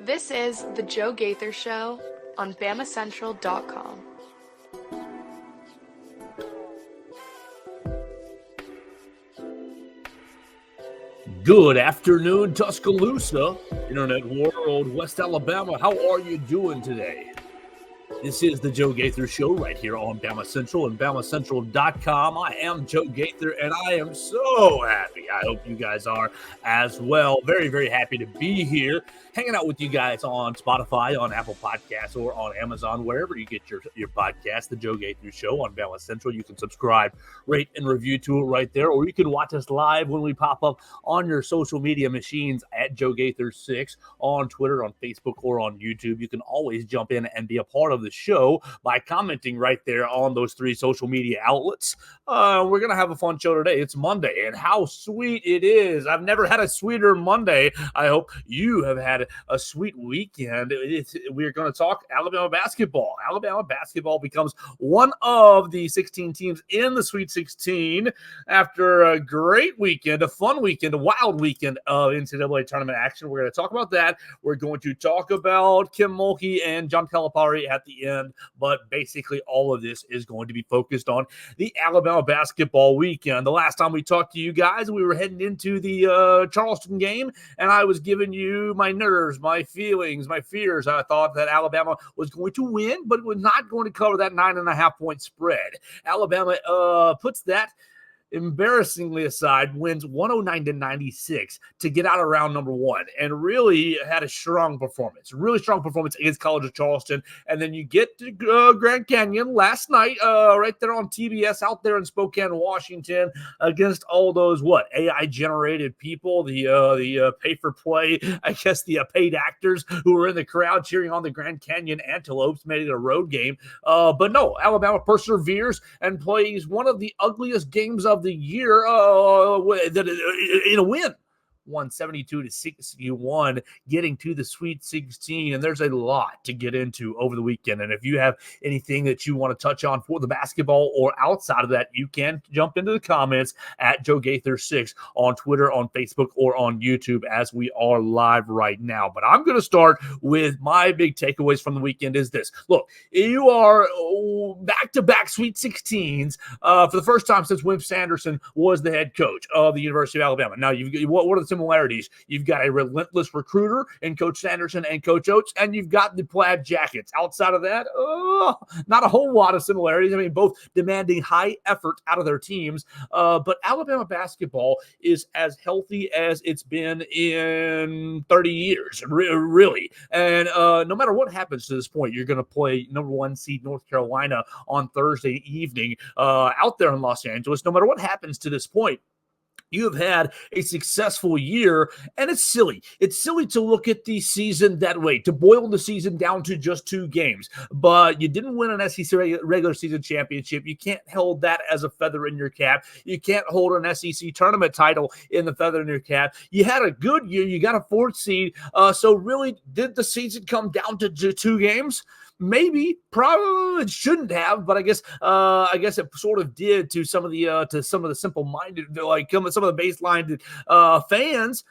This is The Joe Gaither Show on BamaCentral.com. Good afternoon, Tuscaloosa, Internet World, West Alabama. How are you doing today? This is the Joe Gaither Show right here on BamaCentral and BamaCentral.com. I am Joe Gaither, and I am so happy. I hope you guys are as well. Very, very happy to be here, hanging out with you guys on Spotify, on Apple Podcasts, or on Amazon, wherever you get your podcast, the Joe Gaither Show on BamaCentral. You can subscribe, rate, and review to it right there, or you can watch us live when we pop up on your social media machines at Joe Gaither 6 on Twitter, on Facebook, or on YouTube. You can always jump in and be a part of the show by commenting right there on those three social media outlets. We're going to have a fun show today. It's Monday, and how sweet it is. I've never had a sweeter Monday. I hope you have had a sweet weekend. We're going to talk Alabama basketball. Alabama basketball becomes one of the 16 teams in the Sweet 16 after a great weekend, a fun weekend, a wild weekend of NCAA tournament action. We're going to talk about that. We're going to talk about Kim Mulkey and John Calipari at the end, but basically all of this is going to be focused on the Alabama basketball weekend. The last time we talked to you guys, we were heading into the Charleston game, and I was giving you my nerves, my feelings, my fears. I thought that Alabama was going to win, but it was not going to cover that 9.5-point spread. Alabama puts that embarrassingly aside, wins 109-96 to get out of round number one, and really had a strong performance against College of Charleston. And then you get to Grand Canyon last night, right there on TBS out there in Spokane, Washington, against all those AI generated people, the pay for play, I guess the paid actors who were in the crowd cheering on the Grand Canyon Antelopes. Made it a road game, but no, Alabama perseveres and plays one of the ugliest games of the year in a win. 172-61, getting to the Sweet 16, and there's a lot to get into over the weekend. And if you have anything that you want to touch on for the basketball or outside of that, you can jump into the comments at Joe Gaither 6 on Twitter, on Facebook, or on YouTube as we are live right now. But I'm going to start with my big takeaways from the weekend is this. Look, you are back-to-back Sweet 16s for the first time since Wimp Sanderson was the head coach of the University of Alabama. Now, what are the similarities? You've got a relentless recruiter in Coach Sanderson and Coach Oates, and you've got the plaid jackets. Outside of that, not a whole lot of similarities. I mean, both demanding high effort out of their teams, but Alabama basketball is as healthy as it's been in 30 years, really. And no matter what happens to this point, you're going to play number one seed North Carolina on Thursday evening out there in Los Angeles. No matter what happens to this point, you have had a successful year, and it's silly. It's silly to look at the season that way, to boil the season down to just 2 games. But you didn't win an SEC regular season championship. You can't hold that as a feather in your cap. You can't hold an SEC tournament title in the feather in your cap. You had a good year. You got a 4th seed. So really, did the season come down to 2 games? Maybe, probably it shouldn't have, but I guess it sort of did to some of the simple-minded, like some of the baseline fans.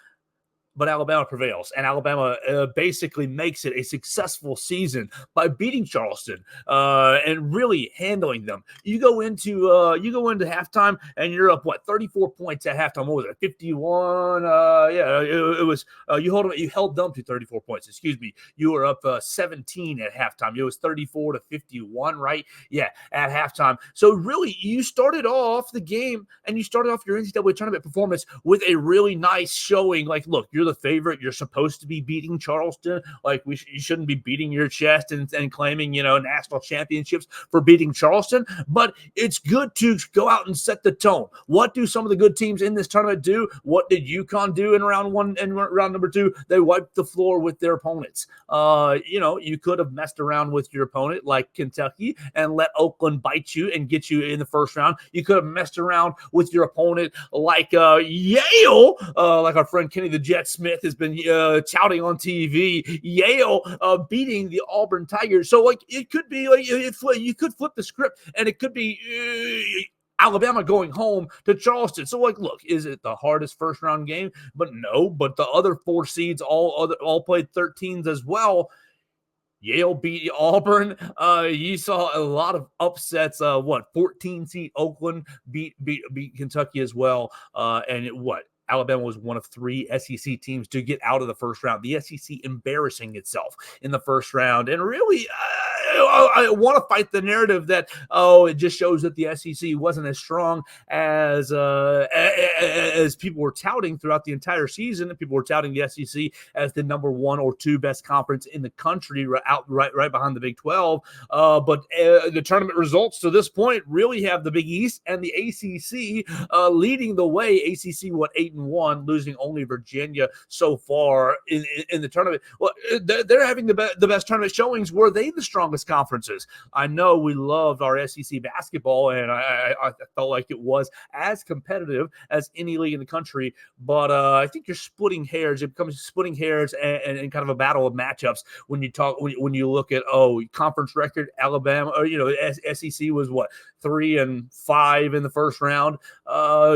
But Alabama prevails, and Alabama basically makes it a successful season by beating Charleston and really handling them. You go into halftime, and you're up 34 points at halftime. What was it, 51? It was you held them to 34 points. Excuse me. You were up 17 at halftime. It was 34-51, right? Yeah, at halftime. So really, you started off the game, and you started off your NCAA tournament performance with a really nice showing. Like, look, you're the favorite. You're supposed to be beating Charleston. Like, you shouldn't be beating your chest and claiming, national championships for beating Charleston. But it's good to go out and set the tone. What do some of the good teams in this tournament do? What did UConn do in round 1 and round number 2? They wiped the floor with their opponents. You could have messed around with your opponent like Kentucky and let Oakland bite you and get you in the first round. You could have messed around with your opponent like Yale, like our friend Kenny the Jet Smith has been touting on TV. Yale beating the Auburn Tigers. So, it could be you could flip the script, and it could be Alabama going home to Charleston. So, like, look, is it the hardest first-round game? But no, but the other 4 seeds all played 13s as well. Yale beat Auburn. You saw a lot of upsets. 14 seed Oakland beat Kentucky as well. Alabama was one of 3 SEC teams to get out of the first round. The SEC embarrassing itself in the first round. And really, I want to fight the narrative that, it just shows that the SEC wasn't as strong as people were touting throughout the entire season. People were touting the SEC as the number 1 or 2 best conference in the country, right behind the Big 12. But the tournament results to this point really have the Big East and the ACC leading the way. ACC, 8-1, losing only Virginia so far in the tournament. Well, they're having the best tournament showings. Were they the strongest conferences? I know we loved our SEC basketball, and I felt like it was as competitive as any league in the country. But I think you're splitting hairs. It becomes splitting hairs and kind of a battle of matchups when you look at conference record. Alabama, or SEC was 3-5 in the first round.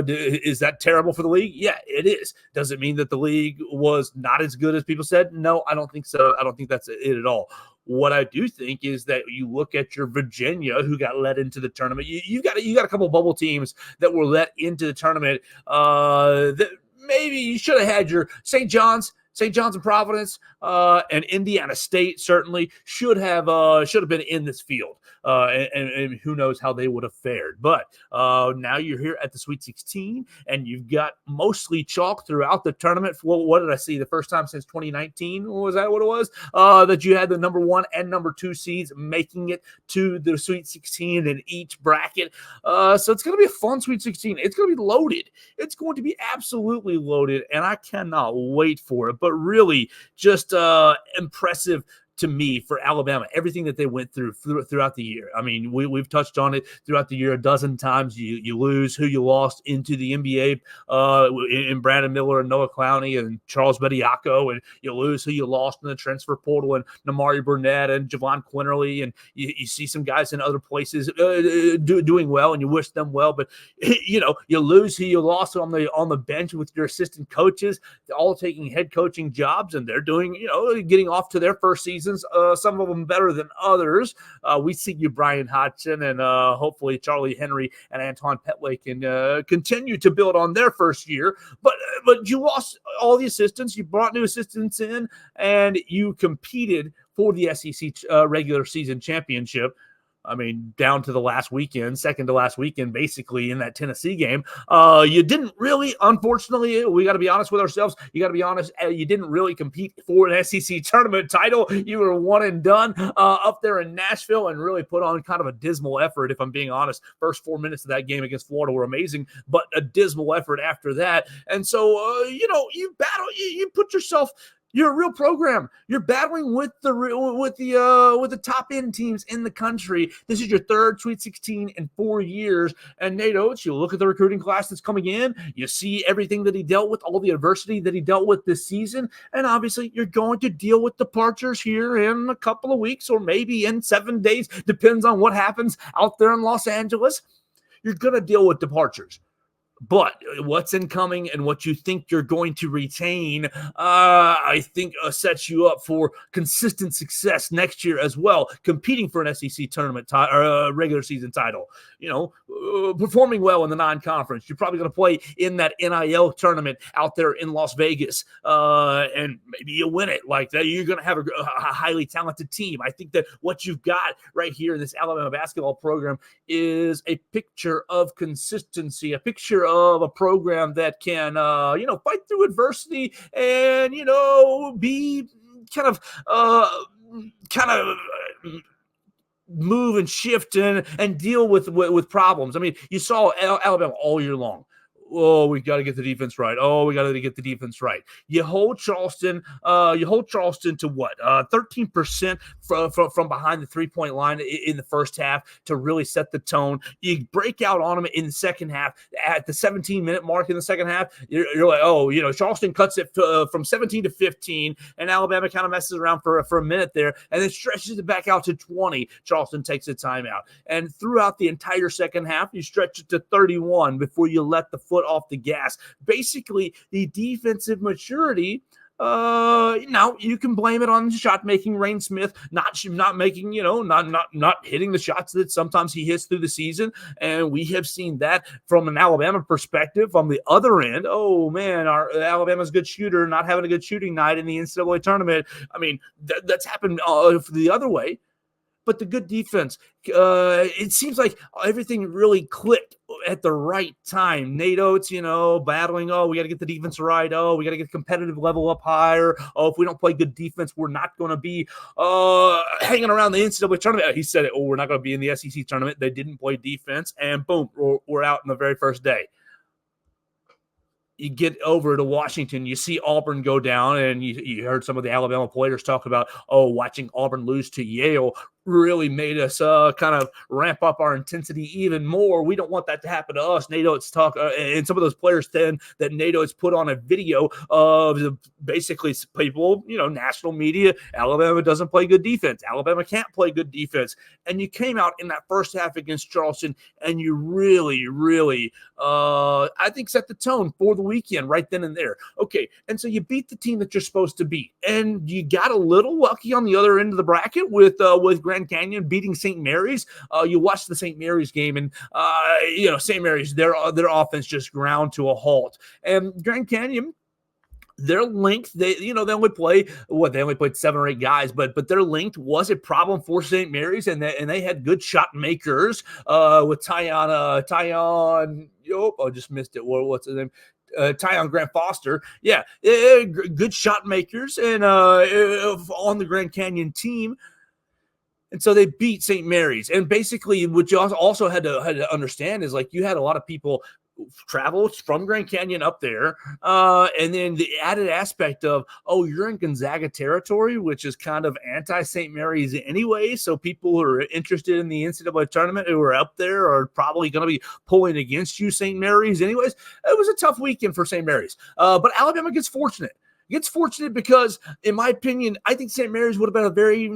Is that terrible for the league? Yeah, it is. Does it mean that the league was not as good as people said? No, I don't think so. I don't think that's it at all. What I do think is that you look at your Virginia, who got let into the tournament. You got a couple of bubble teams that were let into the tournament. That maybe you should have had your St. John's and Providence, and Indiana State certainly should have been in this field. And who knows how they would have fared. But now you're here at the Sweet 16, and you've got mostly chalk throughout the tournament. What did I see? The first time since 2019? Was that what it was? That you had the number 1 and number 2 seeds making it to the Sweet 16 in each bracket. So it's going to be a fun Sweet 16. It's going to be loaded. It's going to be absolutely loaded, and I cannot wait for it. But really, just impressive to me for Alabama, everything that they went throughout the year. I mean, we've touched on it throughout the year a dozen times. You lose who you lost into the NBA in Brandon Miller and Noah Clowney and Charles Bediako, and you lose who you lost in the transfer portal and Namari Burnett and Javon Quinterly, and you see some guys in other places doing well, and you wish them well, but you lose who you lost on the bench with your assistant coaches. They're all taking head coaching jobs, and they're doing getting off to their first season. Some of them better than others. We see you, Brian Hodgson, and hopefully Charlie Henry and Antoine Petley can continue to build on their first year. But you lost all the assistants. You brought new assistants in, and you competed for the SEC regular season championship. I mean, down to the last weekend, second to last weekend, basically in that Tennessee game. You didn't really, unfortunately, we got to be honest with ourselves. You got to be honest. You didn't really compete for an SEC tournament title. You were one and done up there in Nashville and really put on kind of a dismal effort, if I'm being honest. First 4 minutes of that game against Florida were amazing, but a dismal effort after that. And so, you battle, you put yourself. You're a real program. You're battling with the top end teams in the country. This is your 3rd Sweet 16 in 4 years. And Nate Oates, you look at the recruiting class that's coming in. You see everything that he dealt with, all the adversity that he dealt with this season. And obviously, you're going to deal with departures here in a couple of weeks or maybe in 7 days. Depends on what happens out there in Los Angeles. You're going to deal with departures. But what's incoming and what you think you're going to retain, I think sets you up for consistent success next year as well, competing for an SEC tournament or regular season title. Performing well in the non-conference. You're probably going to play in that NIL tournament out there in Las Vegas, and maybe you win it like that. You're going to have a highly talented team. I think that what you've got right here in this Alabama basketball program is a picture of consistency, a picture of a program that can, fight through adversity and, be kind of move and shift and deal with problems. I mean, you saw Alabama all year long. Oh, we got to get the defense right. Oh, we got to get the defense right. You hold Charleston to what? 13% from behind the 3-point line in the first half to really set the tone. You break out on them in the second half at the 17-minute mark in the second half. You're like, oh, Charleston cuts it from 17 to 15, and Alabama kind of messes around for a minute there, and then stretches it back out to 20. Charleston takes a timeout, and throughout the entire second half, you stretch it to 31 before you let the foot off the gas. Basically, the defensive maturity. Now you can blame it on shot making Rain Smith not making, not hitting the shots that sometimes he hits through the season, and we have seen that from an Alabama perspective. On the other end, oh man, our Alabama's good shooter not having a good shooting night in the NCAA tournament. I mean, that's happened the other way. But the good defense, it seems like everything really clicked at the right time. Nate Oates, battling, we got to get the defense right. Oh, we got to get the competitive level up higher. Oh, if we don't play good defense, we're not going to be hanging around the NCAA tournament. He said it, we're not going to be in the SEC tournament. They didn't play defense, and boom, we're out in the very first day. You get over to Washington, you see Auburn go down, and you heard some of the Alabama players talk about, watching Auburn lose to Yale really made us kind of ramp up our intensity even more. We don't want that to happen to us. Nate Oates talk, and some of those players then that Nate Oates put on a video of basically people, national media, Alabama doesn't play good defense. Alabama can't play good defense. And you came out in that first half against Charleston, and you really, really, I think, set the tone for the weekend right then and there. Okay, and so you beat the team that you're supposed to beat, and you got a little lucky on the other end of the bracket with Grand Canyon beating St. Mary's. You watched the St. Mary's game, and St. Mary's, their offense just ground to a halt. And Grand Canyon, their length, they only played 7 or 8 guys, but their length was a problem for St. Mary's, and they had good shot makers with Tyon. I just missed it. What's his name? Tyon Grant Foster. Yeah, good shot makers and on the Grand Canyon team. And so they beat St. Mary's. And basically what you also had to understand is, like, you had a lot of people travel from Grand Canyon up there. And then the added aspect of, you're in Gonzaga territory, which is kind of anti-St. Mary's anyway. So people who are interested in the NCAA tournament who are up there are probably going to be pulling against you, St. Mary's anyways. It was a tough weekend for St. Mary's. But Alabama gets fortunate. Because, in my opinion, I think St. Mary's would have been a very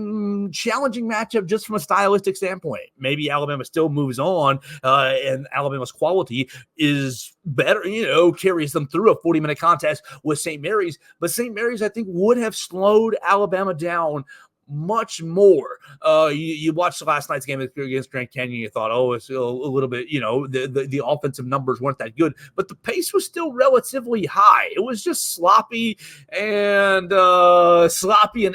challenging matchup just from a stylistic standpoint. Maybe Alabama still moves on, and Alabama's quality is better, carries them through a 40-minute contest with St. Mary's. But St. Mary's, I think, would have slowed Alabama down much more. You watched last night's game against Grand Canyon, you thought, it's a little bit, the offensive numbers weren't that good, but the pace was still relatively high. It was just sloppy and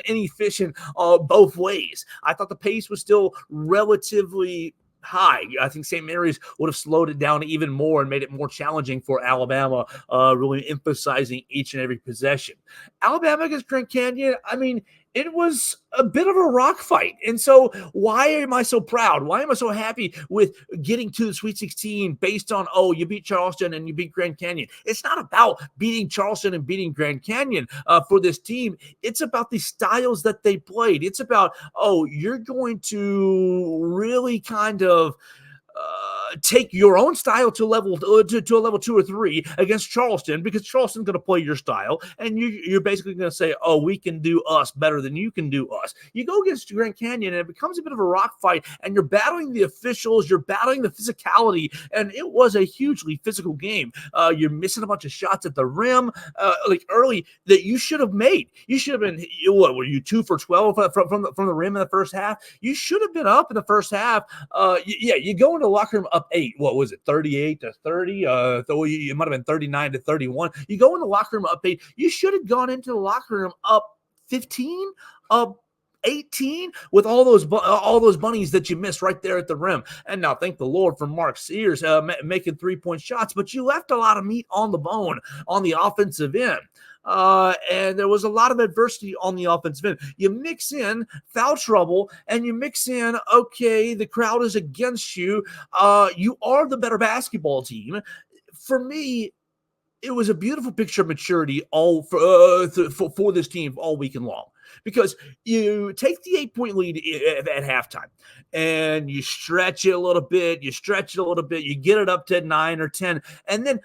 inefficient both ways. I thought the pace was still relatively high. I think St. Mary's would have slowed it down even more and made it more challenging for Alabama, really emphasizing each and every possession. Alabama against Grand Canyon, I mean, it was a bit of a rock fight. And so why am I so proud? Why am I so happy with getting to the Sweet 16 based on, you beat Charleston and you beat Grand Canyon? It's not about beating Charleston and beating Grand Canyon for this team. It's about the styles that they played. It's about, you're going to really kind of take your own style to a level 2 or 3 against Charleston, because Charleston's going to play your style, and you're basically going to say, we can do us better than you can do us. You go against Grand Canyon, and it becomes a bit of a rock fight, and you're battling the officials, you're battling the physicality, and it was a hugely physical game. You're missing a bunch of shots at the rim, early, that you should have made. You should have been, what were you, 2 for 12 from the rim in the first half? You should have been up in the first half. You go into the locker room up 8. What was it, 38-30? It might have been 39-31. You go in the locker room up 8. You should have gone into the locker room up 15, up 18 with all those bunnies that you missed right there at the rim. And now, thank the Lord for Mark Sears making 3-point shots, but you left a lot of meat on the bone on the offensive end. And there was a lot of adversity on the offensive end. You mix in foul trouble, and you mix in, the crowd is against you. You are the better basketball team. for me, it was a beautiful picture of maturity all for this team all weekend long, because you take the 8-point lead at halftime and you stretch it a little bit, you get it up to 9 or 10, and then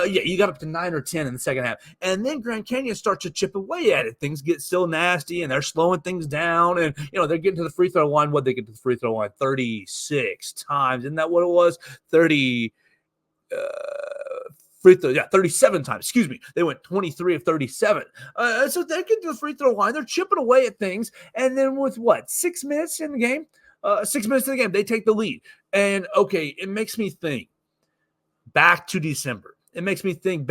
you got up to 9 or 10 in the second half. And then Grand Canyon starts to chip away at it. Things get still nasty, and they're slowing things down. And, they're getting to the free throw line. What'd they get to the free throw line? 36 times. Isn't that what it was? 37 times. Excuse me. They went 23 of 37. So they're getting to the free throw line. They're chipping away at things. And then with 6 minutes in the game? 6 minutes in the game, they take the lead. And, okay, it makes me think back to December. And it makes me think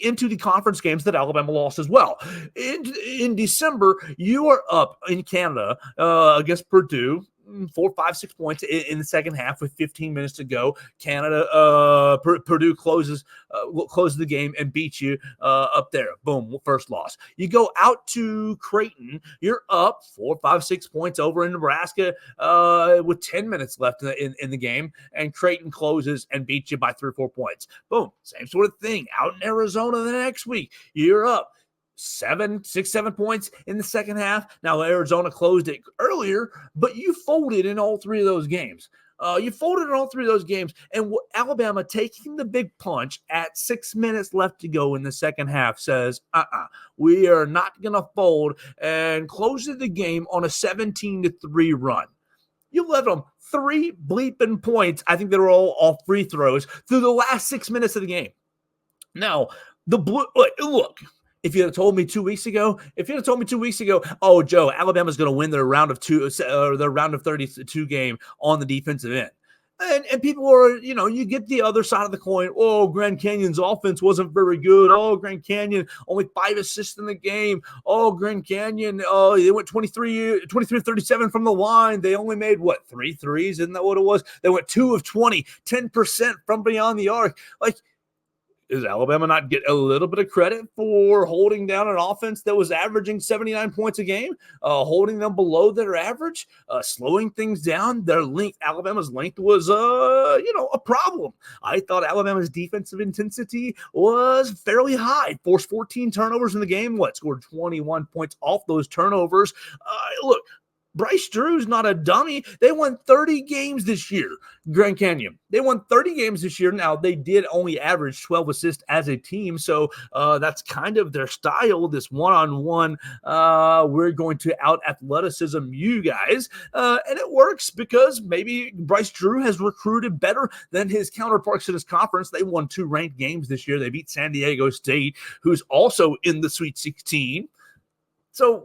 into the conference games that Alabama lost as well. In December, you are up in Canada against Purdue, 4, 5, 6 points in the second half with 15 minutes to go. Purdue closes the game and beats you up there. Boom, first loss. You go out to Creighton. You're up 4, 5, 6 points over in Nebraska with 10 minutes left in the game, and Creighton closes and beats you by 3 or 4 points. Boom, same sort of thing. Out in Arizona the next week, you're up 7 points in the second half. Now, Arizona closed it earlier, but you folded in all 3 of those games. And Alabama, taking the big punch at 6 minutes left to go in the second half, says, we are not going to fold, and closes the game on a 17-3 run. You let them 3 bleeping points. I think they were all off free throws through the last 6 minutes of the game. Now, look. If you had told me 2 weeks ago, oh, Joe, Alabama's going to win their round of 32 game on the defensive end. And people are, you get the other side of the coin. Oh, Grand Canyon's offense wasn't very good. Oh, Grand Canyon, only 5 assists in the game. Oh, Grand Canyon, they went 23-37 from the line. They only made, 3 threes? Isn't that what it was? They went 2 of 20, 10% from beyond the arc. Does Alabama not get a little bit of credit for holding down an offense that was averaging 79 points a game, holding them below their average, slowing things down? Alabama's length was, a problem. I thought Alabama's defensive intensity was fairly high. Forced 14 turnovers in the game. Scored 21 points off those turnovers. Look, Bryce Drew's not a dummy. They won 30 games this year, Grand Canyon. They won 30 games this year. Now, they did only average 12 assists as a team, so that's kind of their style, this one-on-one, we're going to out-athleticism you guys, and it works because maybe Bryce Drew has recruited better than his counterparts in his conference. They won 2 ranked games this year. They beat San Diego State, who's also in the Sweet 16. So,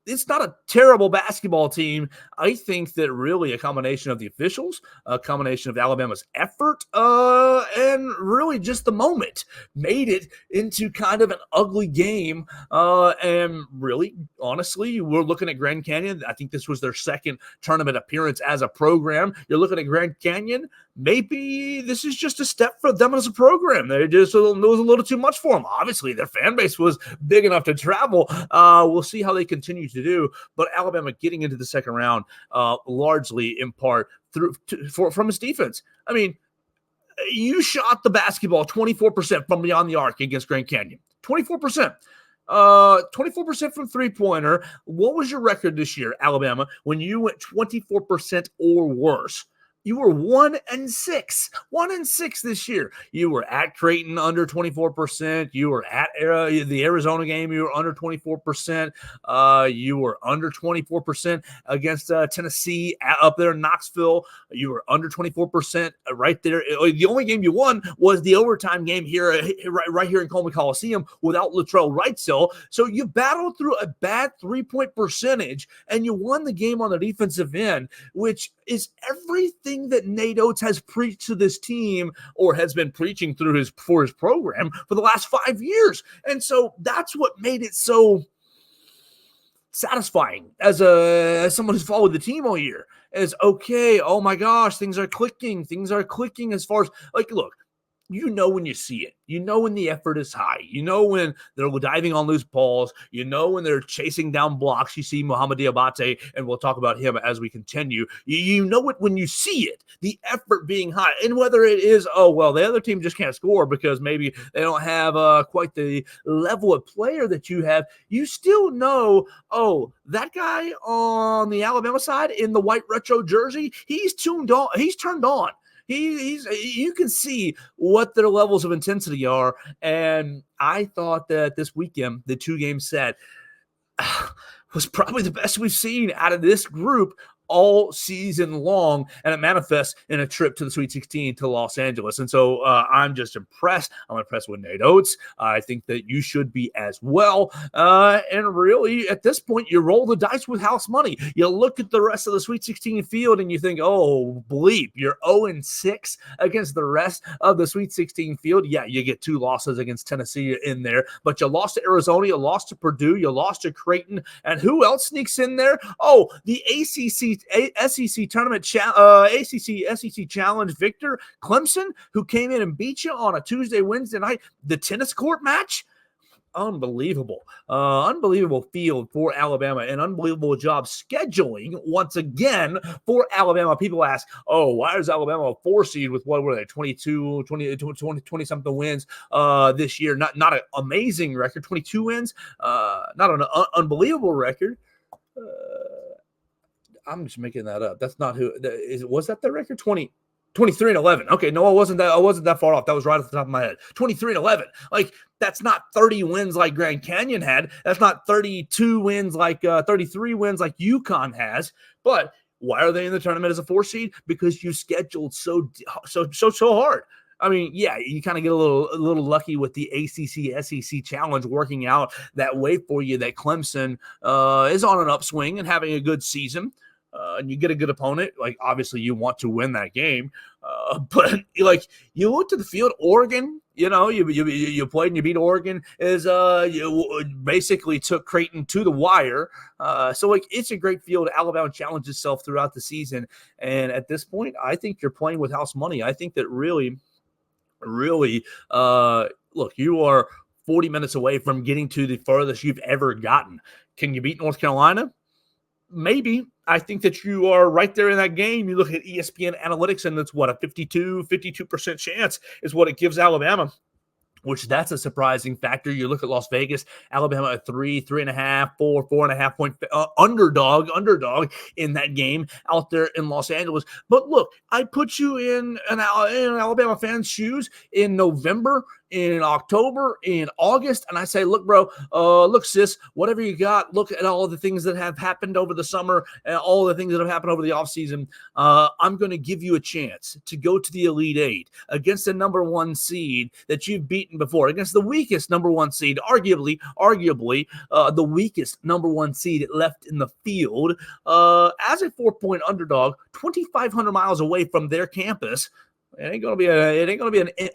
it's not a terrible basketball team. I think that really a combination of the officials, a combination of Alabama's effort, and really just the moment made it into kind of an ugly game. And really, honestly, we're looking at Grand Canyon. I think this was their second tournament appearance as a program. You're looking at Grand Canyon. Maybe this is just a step for them as a program. It was a little too much for them. Obviously, their fan base was big enough to travel. We'll see how they continue to do. But Alabama getting into the second round, largely in part from its defense. I mean, you shot the basketball 24% from beyond the arc against Grand Canyon. 24%. 24% from three-pointer. What was your record this year, Alabama, when you went 24% or worse? You were 1-6. 1-6 this year. You were at Creighton under 24%. You were at the Arizona game. You were under 24%. You were under 24% against Tennessee up there in Knoxville. You were under 24% right there. The only game you won was the overtime game here, right here in Coleman Coliseum without Latrell Wrightsell. So you battled through a bad 3-point percentage, and you won the game on the defensive end, which is everything that Nate Oates has preached to this team, or has been preaching for his program for the last 5 years. And so that's what made it so satisfying as someone who's followed the team all year. As okay, oh my gosh, things are clicking as far as look, you know when you see it. You know when the effort is high. You know when they're diving on loose balls. You know when they're chasing down blocks. You see Mohamed Diabate, and we'll talk about him as we continue. You know it when you see it, the effort being high. And whether it is, oh, well, the other team just can't score because maybe they don't have quite the level of player that you have, you still know, oh, that guy on the Alabama side in the white retro jersey, he's turned on. You can see what their levels of intensity are. And I thought that this weekend, the 2-game set was probably the best we've seen out of this group all season long, and it manifests in a trip to the Sweet 16 to Los Angeles. And so I'm just impressed. I'm impressed with Nate Oates. I think that you should be as well. And really, at this point, you roll the dice with house money. You look at the rest of the Sweet 16 field and you think, oh, bleep, you're 0-6 against the rest of the Sweet 16 field. Yeah, you get 2 losses against Tennessee in there, but you lost to Arizona, you lost to Purdue, you lost to Creighton, and who else sneaks in there? Oh, the SEC Tournament SEC Challenge victor, Clemson, who came in and beat you on a Tuesday, Wednesday night. The tennis court match, unbelievable. Unbelievable field for Alabama, and unbelievable job scheduling once again for Alabama. People ask, oh, why is Alabama a 4 seed with what were they, 20 something wins this year? Not an amazing record, 22 wins, not an unbelievable record. I'm just making that up. That's not who was that the record? 23-11. Okay, no, I wasn't that far off. That was right off the top of my head. 23-11. Like, that's not 30 wins like Grand Canyon had. That's not 32 wins like 33 wins like UConn has. But why are they in the tournament as a 4 seed? Because you scheduled so hard. I mean, yeah, you kind of get a little lucky with the ACC SEC Challenge working out that way for you, that Clemson is on an upswing and having a good season. And you get a good opponent. Like, obviously, you want to win that game. But, like, you look to the field, Oregon, you played and you beat Oregon, you basically took Creighton to the wire. So, like, it's a great field. Alabama challenged itself throughout the season. And at this point, I think you're playing with house money. I think that really, look, you are 40 minutes away from getting to the furthest you've ever gotten. Can you beat North Carolina? Maybe. I think that you are right there in that game. You look at ESPN analytics, and it's what, a 52% chance is what it gives Alabama, which that's a surprising factor. You look at Las Vegas, Alabama a 3.5, 4.5 point underdog in that game out there in Los Angeles. But look, I put you in an Alabama fan's shoes in November, in October, in August, and I say, look, bro, look, sis, whatever you got, look at all the things that have happened over the summer and all the things that have happened over the offseason. I'm going to give you a chance to go to the Elite Eight against the number 1 seed that you've beaten before, against the weakest number 1 seed, arguably the weakest number 1 seed left in the field, as a 4-point underdog, 2,500 miles away from their campus. It ain't gonna be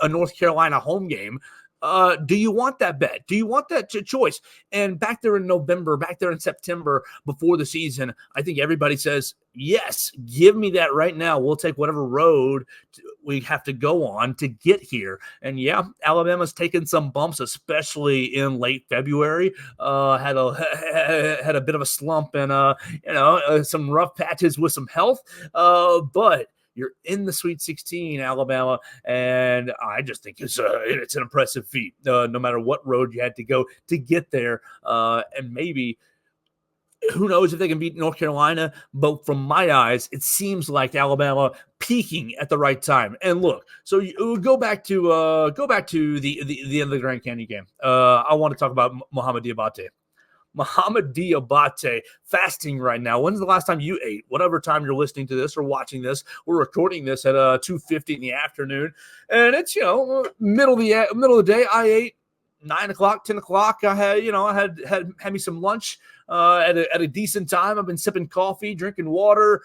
a North Carolina home game. Do you want that bet? Do you want that choice? And back there in November, back there in September, before the season, I think everybody says, yes, give me that right now. We'll take whatever road we have to go on to get here. And yeah, Alabama's taken some bumps, especially in late February. Had a bit of a slump and some rough patches with some health. But you're in the Sweet 16, Alabama, and I just think it's an impressive feat, no matter what road you had to go to get there. And maybe, who knows if they can beat North Carolina, but from my eyes, it seems like Alabama peaking at the right time. And look, so you go back to the end of the Grand Canyon game. I want to talk about Mohamed Diabate. Mohamed Diabate fasting right now. When's the last time you ate? Whatever time you're listening to this or watching this, we're recording this at 2:50 in the afternoon, and it's middle of the day. I ate 9 o'clock, 10 o'clock. I had me some lunch at a decent time. I've been sipping coffee, drinking water.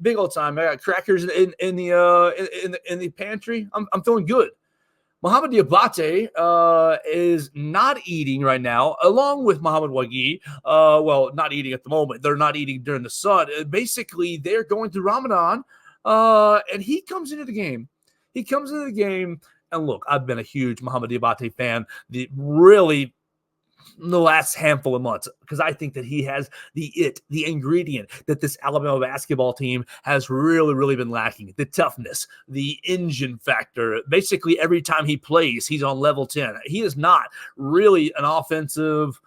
Big old time. I got crackers in the pantry. I'm feeling good. Mohamed Diabate is not eating right now, along with Mohamed Wagi. Not eating at the moment. They're not eating during the sun. Basically, they're going through Ramadan, and he comes into the game. And look, I've been a huge Mohamed Diabate fan, really the last handful of months, because I think that he has the ingredient that this Alabama basketball team has really, really been lacking. The toughness, the engine factor. Basically, every time he plays, he's on level 10. He is not really an offensive.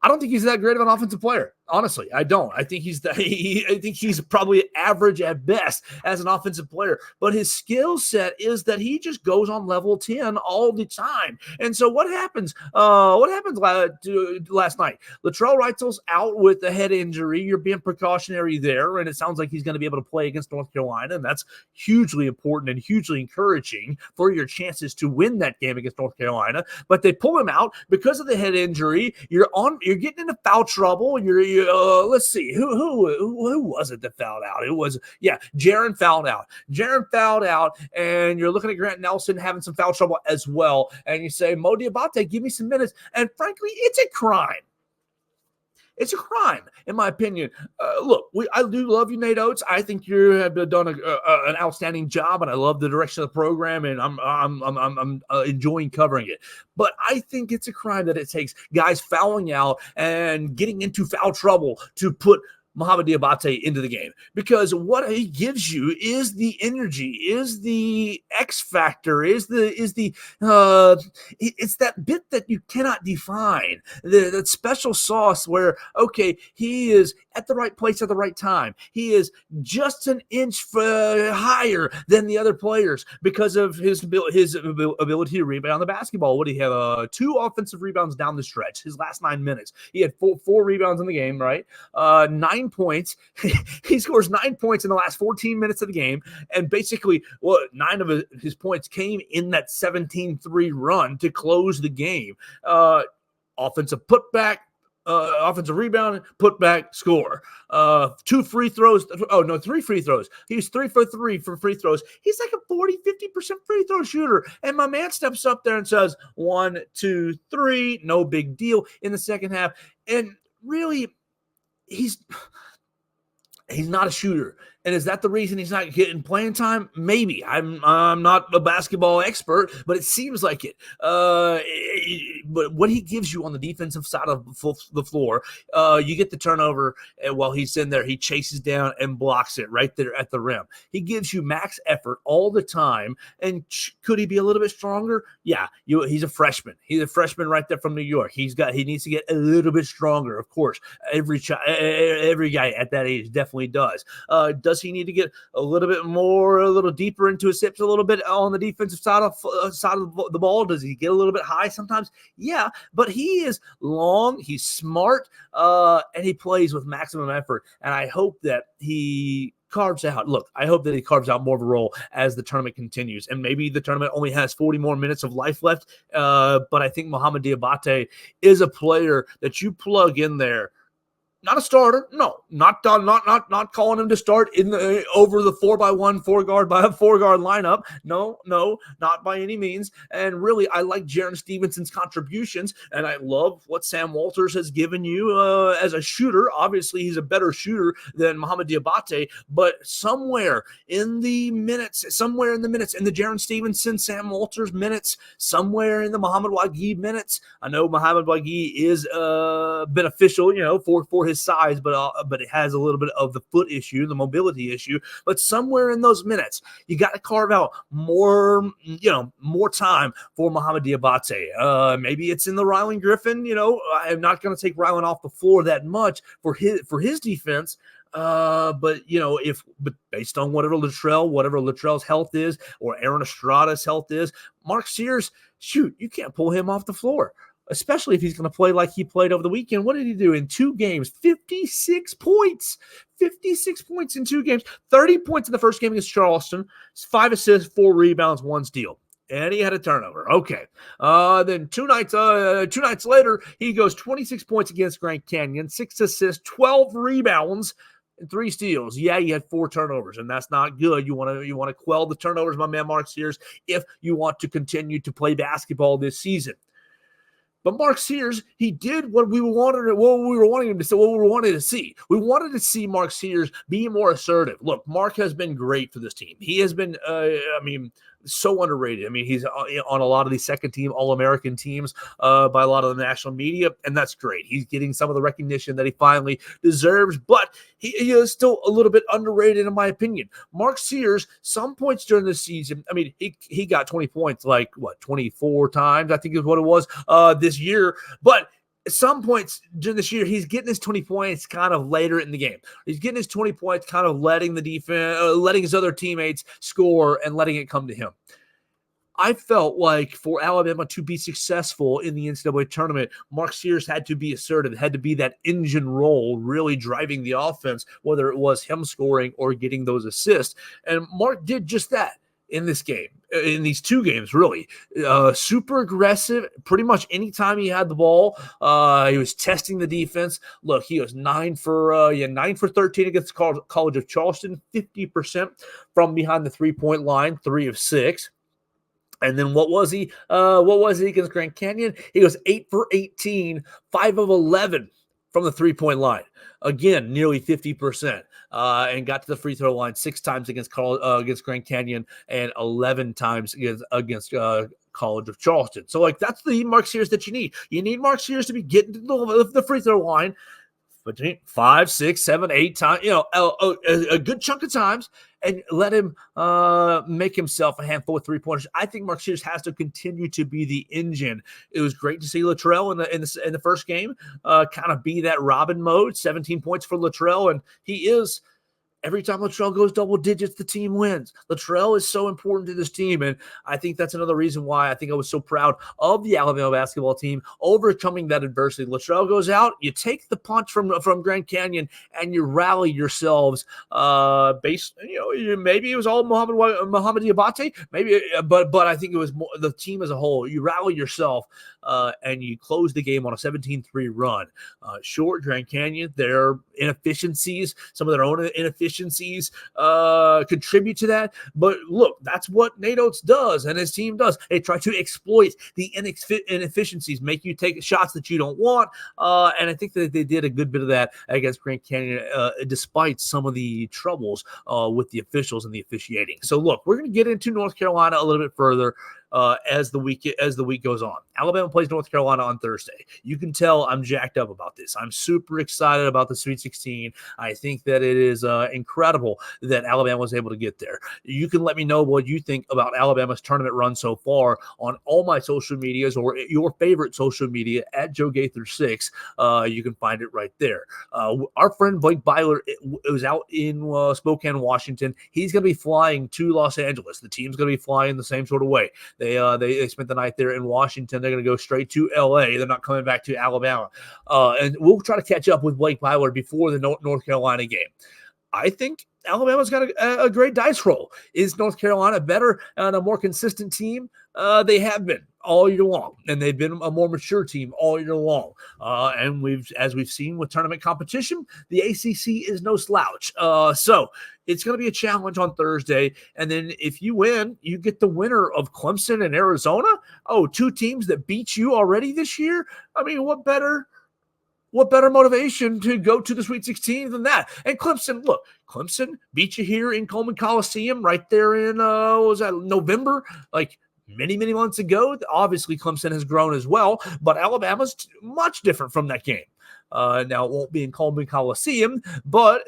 I don't think he's that great of an offensive player. Honestly, I don't. I think I think he's probably average at best as an offensive player. But his skill set is that he just goes on level 10 all the time. And so what happens? Last night? Latrell Wright's out with a head injury. You're being precautionary there, and it sounds like he's going to be able to play against North Carolina, and that's hugely important and hugely encouraging for your chances to win that game against North Carolina. But they pull him out because of the head injury. You're getting into foul trouble, and let's see, who was it that fouled out? It was, Jaron fouled out. Jaron fouled out, and you're looking at Grant Nelson having some foul trouble as well, and you say, Mo Diabate, give me some minutes. And frankly, it's a crime. It's a crime, in my opinion. Look, I do love you, Nate Oates. I think you have done an outstanding job, and I love the direction of the program, and I'm enjoying covering it. But I think it's a crime that it takes guys fouling out and getting into foul trouble to put Mohamed Diabate into the game, because what he gives you is the energy, is the X factor, it's that bit that you cannot define, that special sauce where, okay, he is at the right place at the right time. He is just an inch higher than the other players because of his ability to rebound the basketball. What did he have? 2 offensive rebounds down the stretch. His last 9 minutes, he had four rebounds in the game, right? 9 points. He scores 9 points in the last 14 minutes of the game. And basically, 9 of his points came in that 17-3 run to close the game. Offensive putback, offensive rebound, putback, score. 2 free throws. 3 free throws. He's 3 for 3 for free throws. He's like a 40-50% free throw shooter. And my man steps up there and says, 1, 2, 3, no big deal in the second half. And really, he's not a shooter. And is that the reason he's not getting playing time? Maybe. I'm not a basketball expert, but it seems like it. But what he gives you on the defensive side of the floor, you get the turnover, and while he's in there, he chases down and blocks it right there at the rim. He gives you max effort all the time. And could he be a little bit stronger? Yeah, he's a freshman. He's a freshman right there from New York. He needs to get a little bit stronger, of course. Every guy at that age definitely does. Does he need to get a little deeper into his hips a little bit on the defensive side of the ball? Does he get a little bit high sometimes? Yeah, but he is long, he's smart, and he plays with maximum effort. And I hope that he carves out. Look, I hope that he carves out more of a role as the tournament continues. And maybe the tournament only has 40 more minutes of life left. But I think Mohamed Diabate is a player that you plug in there. Not a starter, no. Not calling him to start over the 4x1 4 guard lineup. No, not by any means. And really, I like Jaron Stevenson's contributions, and I love what Sam Walters has given you as a shooter. Obviously, he's a better shooter than Mohamed Diabate, but somewhere in the minutes, in the Jaron Stevenson, Sam Walters minutes, somewhere in the Mohamed Wagué minutes. I know Mohamed Wagué is beneficial, for his size, but it has a little bit of the foot issue, the mobility issue. But somewhere in those minutes, you got to carve out more time for Mohamed Diabate. Maybe it's in the Rylan Griffin. I'm not going to take Rylan off the floor that much for his defense. But based on whatever Latrell's health is, or Aaron Estrada's health is, Mark Sears, you can't pull him off the floor, especially if he's going to play like he played over the weekend. What did he do in 2 games? 56 points. 56 points in 2 games. 30 points in the first game against Charleston. 5 assists, 4 rebounds, 1 steal. And he had a turnover. Okay. Then two nights later, he goes 26 points against Grand Canyon, 6 assists, 12 rebounds, and 3 steals. Yeah, he had 4 turnovers, and that's not good. You want to quell the turnovers, my man Mark Sears, if you want to continue to play basketball this season. But Mark Sears, he did what we wanted to see. We wanted to see Mark Sears be more assertive. Look, Mark has been great for this team. He has been, So underrated. I mean, he's on a lot of these second-team All-American teams by a lot of the national media, and that's great. He's getting some of the recognition that he finally deserves, but he is still a little bit underrated in my opinion. Mark Sears, some points during the season, I mean, he got 20 points 24 times, I think is what it was this year, but at some points during this year, he's getting his 20 points kind of later in the game. He's getting his 20 points kind of letting the defense, letting his other teammates score and letting it come to him. I felt like for Alabama to be successful in the NCAA tournament, Mark Sears had to be assertive, had to be that engine role, really driving the offense, whether it was him scoring or getting those assists. And Mark did just that in this game, in these two games, really. Super aggressive. Pretty much anytime he had the ball, he was testing the defense. Look, he was 9 for 13 against College of Charleston, 50% from behind the three-point line, 3 of 6. And then what was he? Against Grand Canyon? He goes 8 for 18, 5 of 11 from the three-point line. Again, nearly 50%. And got to the free throw line 6 times against Grand Canyon and 11 times against College of Charleston. So, that's the Mark Sears that you need. You need Mark Sears to be getting to the free throw line between 5, 6, 7, 8 times, a good chunk of times, and let him make himself a handful of three-pointers. I think Mark Sears has to continue to be the engine. It was great to see Latrell in the first game kind of be that Robin mode, 17 points for Latrell, and he is. Every time Latrell goes double digits, the team wins. Latrell is so important to this team, and I think that's another reason why I think I was so proud of the Alabama basketball team overcoming that adversity. Latrell goes out, you take the punch from Grand Canyon, and you rally yourselves. Maybe it was all Muhammad Diabate, maybe, but I think it was more the team as a whole. You rally yourself. And you close the game on a 17-3 run. Short Grand Canyon, their inefficiencies, some of their own inefficiencies contribute to that. But look, that's what Nate Oates does and his team does. They try to exploit the inefficiencies, make you take shots that you don't want. And I think that they did a good bit of that against Grand Canyon, despite some of the troubles with the officials and the officiating. So look, we're going to get into North Carolina a little bit further. As the week goes on. Alabama plays North Carolina on Thursday. You can tell I'm jacked up about this. I'm super excited about the Sweet 16. I think that it is incredible that Alabama was able to get there. You can let me know what you think about Alabama's tournament run so far on all my social medias or your favorite social media at Joe Gaither 6. You can find it right there. Our friend Blake Byler was out in Spokane, Washington. He's going to be flying to Los Angeles. The team's going to be flying the same sort of way. They spent the night there in Washington. They're going to go straight to L.A. They're not coming back to Alabama. And we'll try to catch up with Blake Byler before the North Carolina game. I think Alabama's got a great dice roll. Is North Carolina better and a more consistent team? They have been all year long, and they've been a more mature team all year long. And as we've seen with tournament competition, the ACC is no slouch. So it's going to be a challenge on Thursday. And then if you win, you get the winner of Clemson and Arizona. Oh, 2 teams that beat you already this year. I mean, what better motivation to go to the Sweet 16 than that? And Clemson beat you here in Coleman Coliseum right there in, November? Many, many months ago. Obviously, Clemson has grown as well, but Alabama's much different from that game. Now, it won't be in Coleman Coliseum, but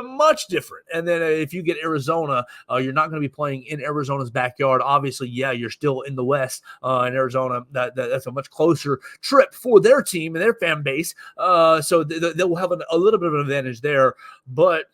much different. And then if you get Arizona, you're not going to be playing in Arizona's backyard. Obviously, you're still in the West in Arizona. That's a much closer trip for their team and their fan base. So they'll have a little bit of an advantage there. But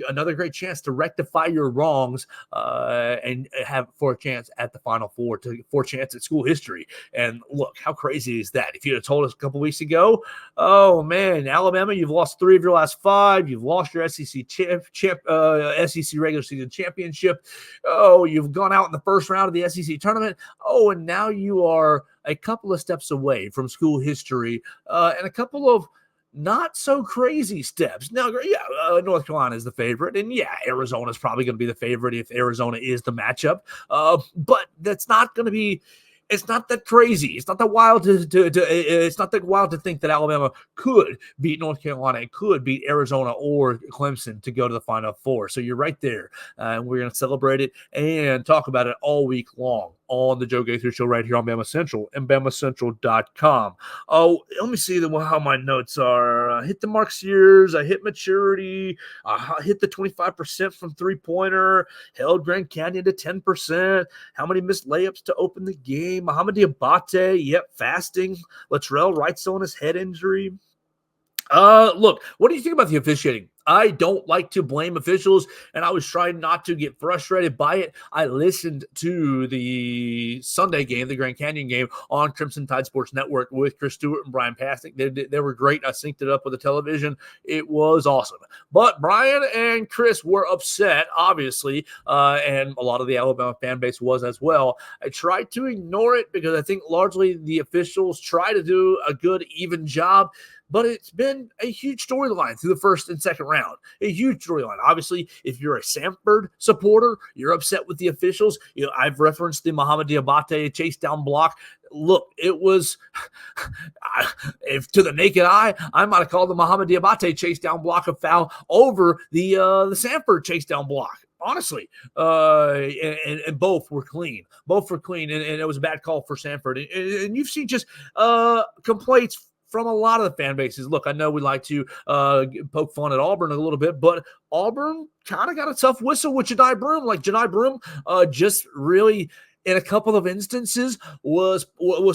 another great chance to rectify your wrongs and have for a chance at the Final Four, for a chance at school history. And look, how crazy is that? If you'd have told us a couple weeks ago, oh man, Alabama, you've lost 3 of your last 5. You've lost your SEC SEC regular season championship. Oh, you've gone out in the first round of the SEC tournament. Oh, and now you are a couple of steps away from school history and a couple of not so crazy steps. Now, North Carolina is the favorite, and Arizona's probably going to be the favorite if Arizona is the matchup. But that's not going to be it's not that crazy. It's not that wild it's not that wild to think that Alabama could beat North Carolina, could beat Arizona or Clemson to go to the Final Four. So you're right there. And we're going to celebrate it and talk about it all week long on the Joe Gaither Show right here on Bama Central and BamaCentral.com. Oh, let me see how my notes are. I hit the Mark Sears. I hit maturity. I hit the 25% from three-pointer. Held Grand Canyon to 10%. How many missed layups to open the game? Muhammad Diabate, fasting. Latrell Wright's on his head injury. Look, what do you think about the officiating? I don't like to blame officials, and I was trying not to get frustrated by it. I listened to the Sunday game, the Grand Canyon game, on Crimson Tide Sports Network with Chris Stewart and Brian Pasnick. They were great. I synced it up with the television. It was awesome. But Brian and Chris were upset, obviously, and a lot of the Alabama fan base was as well. I tried to ignore it because I think largely the officials try to do a good, even job. But it's been a huge storyline through the first and second round. A huge storyline. Obviously, if you're a Samford supporter, you're upset with the officials. I've referenced the Muhammad Diabate chase down block. Look, it was, if to the naked eye, I might have called the Muhammad Diabate chase down block a foul over the Samford chase down block. Honestly, and both were clean. Both were clean, and it was a bad call for Samford. And you've seen just complaints from a lot of the fan bases. Look, I know we like to poke fun at Auburn a little bit, but Auburn kind of got a tough whistle with Jedi Broom. Like Jedi Broom just really, in a couple of instances, was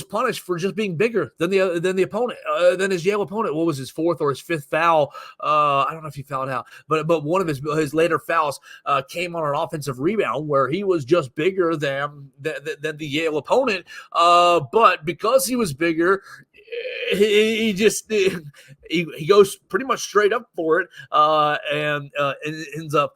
punished for just being bigger than the opponent, than his Yale opponent. What was his fourth or his fifth foul? I don't know if he fouled out, but one of his later fouls came on an offensive rebound where he was just bigger than the Yale opponent. But because he was bigger, he goes pretty much straight up for it and ends up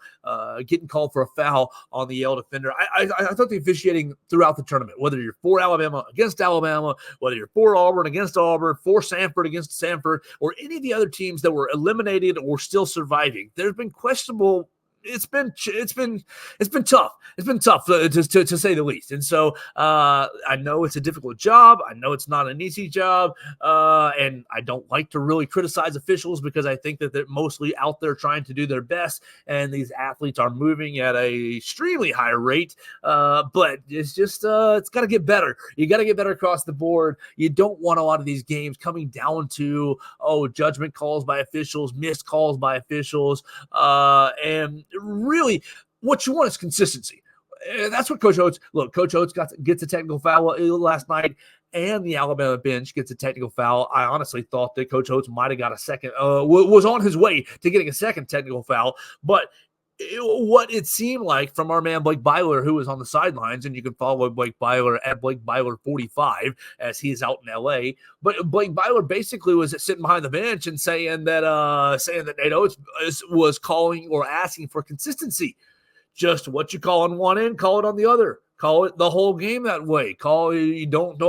getting called for a foul on the Yale defender. I thought the officiating throughout the tournament, whether you're for Alabama against Alabama, whether you're for Auburn against Auburn, for Samford against Samford, or any of the other teams that were eliminated or still surviving, there's been questionable. It's been tough. It's been tough to say the least. And so I know it's a difficult job. I know it's not an easy job. And I don't like to really criticize officials because I think that they're mostly out there trying to do their best. And these athletes are moving at a extremely high rate. But it's just, it's got to get better. You got to get better across the board. You don't want a lot of these games coming down to, judgment calls by officials, missed calls by officials, and really, what you want is consistency. That's what Coach Oates. Look, Coach Oates gets a technical foul last night, and the Alabama bench gets a technical foul. I honestly thought that Coach Oates might have got a second. Was on his way to getting a second technical foul, but what it seemed like from our man Blake Byler, who was on the sidelines, and you can follow Blake Byler at Blake Byler 45 as he's out in LA. But Blake Byler basically was sitting behind the bench and saying that Nate Oates was calling or asking for consistency. Just what you call on one end, call it on the other. Call it the whole game that way. You don't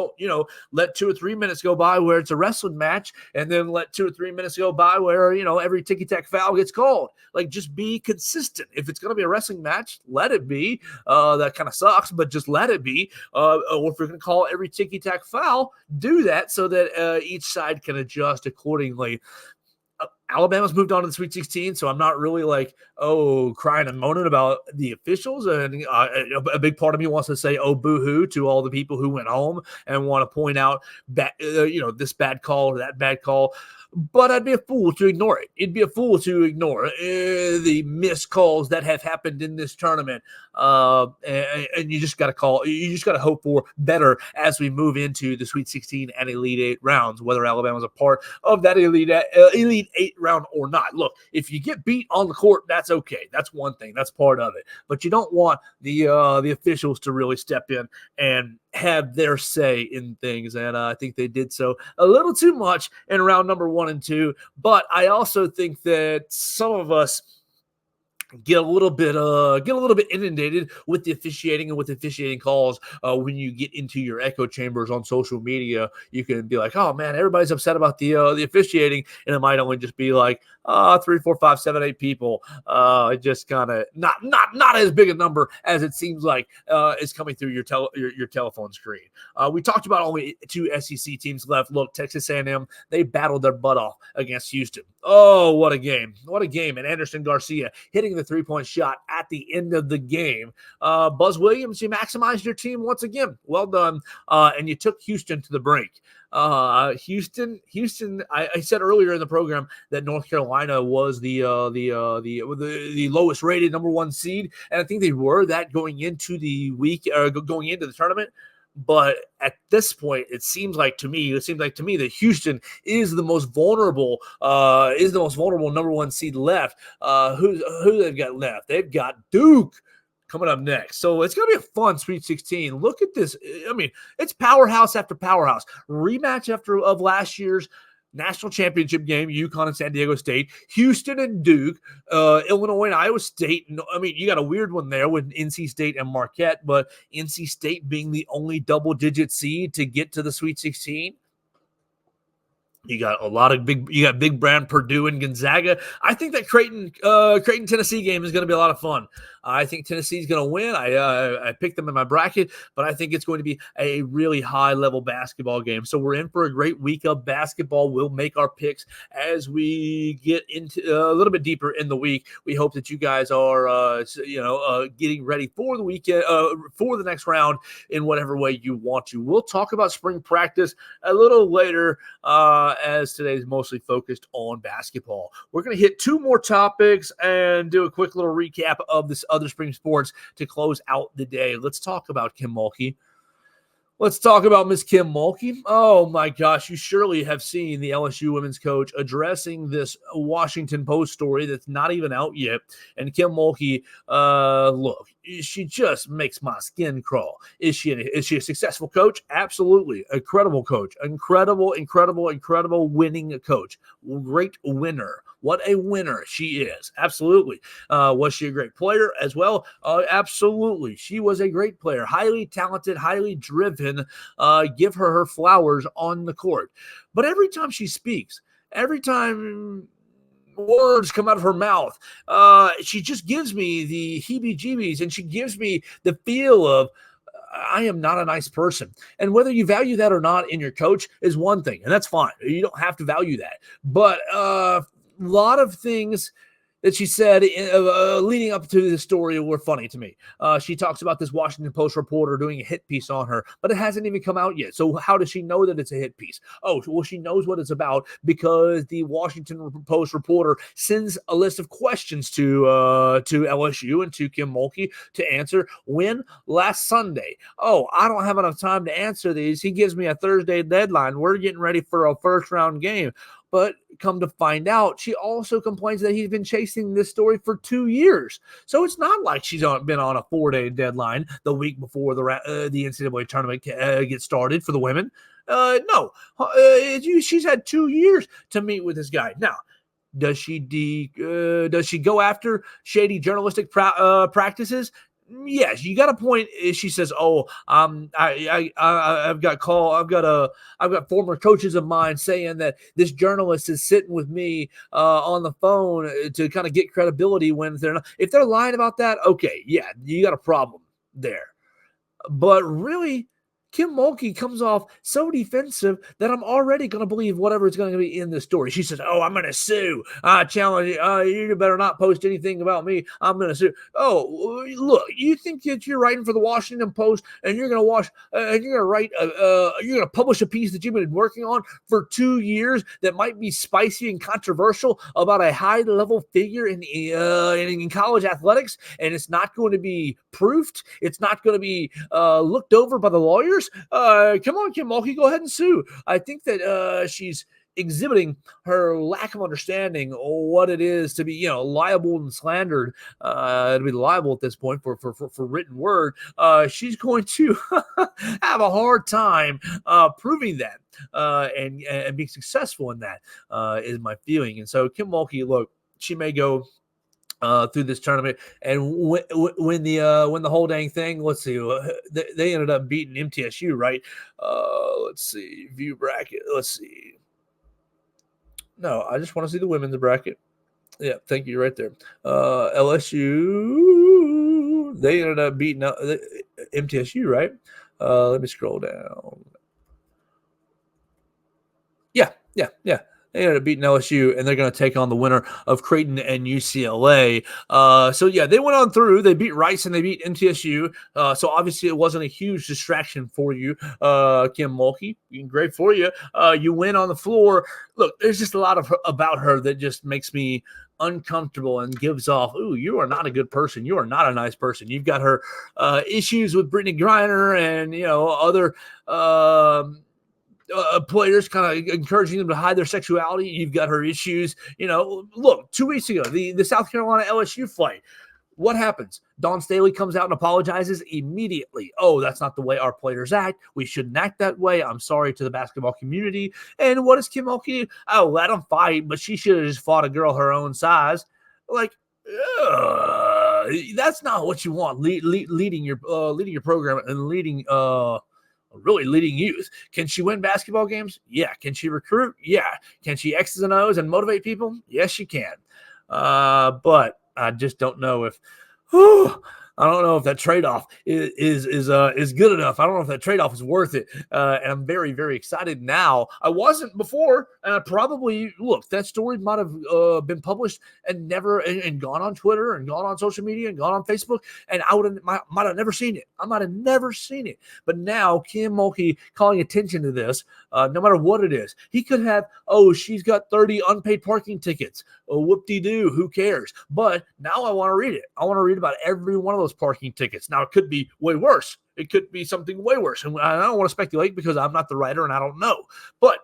let 2 or 3 minutes go by where it's a wrestling match, and then let 2 or 3 minutes go by where every ticky-tack foul gets called. Like, just be consistent. If it's going to be a wrestling match, let it be. That kind of sucks, but just let it be. Or if you're going to call every ticky-tack foul, do that so that each side can adjust accordingly. Alabama's moved on to the Sweet 16, so I'm not really crying and moaning about the officials. And a big part of me wants to say, boo-hoo to all the people who went home and want to point out, this bad call or that bad call. But I'd be a fool to ignore it. It'd be a fool to ignore the missed calls that have happened in this tournament. And you just got to you just got to hope for better as we move into the Sweet 16 and Elite 8 rounds, whether Alabama's a part of that Elite 8 round or not. Look, if you get beat on the court, that's okay. That's one thing. That's part of it. But you don't want the officials to really step in and have their say in things, and I think they did so a little too much in round number 1 and 2. But I also think that some of us get a little bit inundated with the officiating and with officiating calls. When you get into your echo chambers on social media, you can be like, oh man, everybody's upset about the officiating, and it might only just be like 3, 4, 5, 7, 8 people. Just kind of not as big a number as it seems like is coming through your telephone screen. We talked about only 2 SEC teams left. Look, Texas A&M, they battled their butt off against Houston. Oh, what a game. What a game. And Anderson Garcia hitting the 3-point shot at the end of the game. Buzz Williams, you maximized your team once again. Well done. And you took Houston to the brink. Houston. I said earlier in the program that North Carolina was the lowest rated number 1 seed, and I think they were that going into the week or going into the tournament. But at this point, it seems like to me that Houston is the most vulnerable, number 1 seed left. Who they've got left? They've got Duke coming up next. So it's going to be a fun Sweet 16. Look at this. I mean, it's powerhouse after powerhouse. Rematch of last year's national championship game, UConn and San Diego State, Houston and Duke, Illinois and Iowa State. I mean, you got a weird one there with NC State and Marquette, but NC State being the only double-digit seed to get to the Sweet 16. You got big brand Purdue and Gonzaga. I think that Creighton Tennessee game is going to be a lot of fun. I think Tennessee's going to win. I picked them in my bracket, but I think it's going to be a really high level basketball game. So we're in for a great week of basketball. We'll make our picks as we get into a little bit deeper in the week. We hope that you guys are getting ready for the weekend, for the next round in whatever way you want to. We'll talk about spring practice a little later, as today's mostly focused on basketball. We're going to hit 2 more topics and do a quick little recap of this other spring sports to close out the day. Let's talk about Kim Mulkey. Let's talk about Miss Kim Mulkey. Oh my gosh, you surely have seen the LSU women's coach addressing this Washington Post story that's not even out yet. And Kim Mulkey, look, she just makes my skin crawl. Is she a successful coach? Absolutely. Incredible coach. Incredible winning coach. Great winner. What a winner she is. Absolutely. Was she a great player as well? Absolutely. She was a great player. Highly talented, highly driven. Give her flowers on the court. But every time she speaks, every time words come out of her mouth, she just gives me the heebie-jeebies, and she gives me the feel of, I am not a nice person. And whether you value that or not in your coach is one thing, and that's fine. You don't have to value that. But a lot of things that she said leading up to this story were funny to me. She talks about this Washington Post reporter doing a hit piece on her, but it hasn't even come out yet. So how does she know that it's a hit piece? Oh, well, she knows what it's about because the Washington Post reporter sends a list of questions to LSU and to Kim Mulkey to answer. When? Last Sunday. Oh, I don't have enough time to answer these. He gives me a Thursday deadline. We're getting ready for a first-round game. But come to find out, she also complains that he's been chasing this story for 2 years. So it's not like she's been on a 4-day deadline the week before the NCAA tournament gets started for the women. No, she's had 2 years to meet with this guy. Now, does she go after shady journalistic practices? Yes, you got a point. She says, "Oh, I've got former coaches of mine saying that this journalist is sitting with me on the phone to kind of get credibility when they're not. If they're lying about that, okay, yeah, you got a problem there. But really, Kim Mulkey comes off so defensive that I'm already going to believe whatever is going to be in the story. She says, oh, I'm going to sue. I challenge you. You better not post anything about me. I'm going to sue. Oh, look, you think that you're writing for the Washington Post and you're going to publish a piece that you've been working on for 2 years that might be spicy and controversial about a high-level figure in college athletics, and it's not going to be proofed. It's not going to be looked over by the lawyers. Come on, Kim Mulkey, go ahead and sue. I think that she's exhibiting her lack of understanding what it is to be, liable and slandered, to be liable at this point for written word. She's going to have a hard time proving that and being successful in that is my feeling. And so Kim Mulkey, look, she may go through this tournament. And when the whole dang thing, let's see, they ended up beating MTSU, right? Let's see, view bracket. Let's see. No, I just want to see the women's bracket. Yeah, thank you right there. LSU, they ended up beating MTSU, right? Let me scroll down. Yeah. They ended up beating LSU, and they're going to take on the winner of Creighton and UCLA. So, yeah, they went on through. They beat Rice and they beat MTSU. So, obviously, it wasn't a huge distraction for you, Kim Mulkey. Great for you. You win on the floor. Look, there's just a lot about her that just makes me uncomfortable and gives off, ooh, you are not a good person. You are not a nice person. You've got her issues with Brittany Griner and, other players kind of encouraging them to hide their sexuality. You've got her issues. Look, 2 weeks ago, the South Carolina LSU fight. What happens? Dawn Staley comes out and apologizes immediately. Oh, that's not the way our players act. We shouldn't act that way. I'm sorry to the basketball community. And what does Kim Mulkey do? Oh, let them fight, but she should have just fought a girl her own size. Like, that's not what you want. Leading your program and leading youth. Can she win basketball games? Yeah. Can she recruit? Yeah. Can she X's and O's and motivate people? Yes, she can. But I just don't know if that trade-off is good enough. I don't know if that trade-off is worth it. And I'm very, very excited now. I wasn't before, and I probably that story might have been published and never and gone on Twitter and gone on social media and gone on Facebook, and I might have never seen it. I might have never seen it. But now Kim Mulkey calling attention to this, no matter what it is, he could have. Oh, she's got 30 unpaid parking tickets. Oh, whoop-de-doo, who cares? But now I want to read it. I want to read about every one of those parking tickets. Now, it could be way worse. It could be something way worse. And I don't want to speculate because I'm not the writer and I don't know. But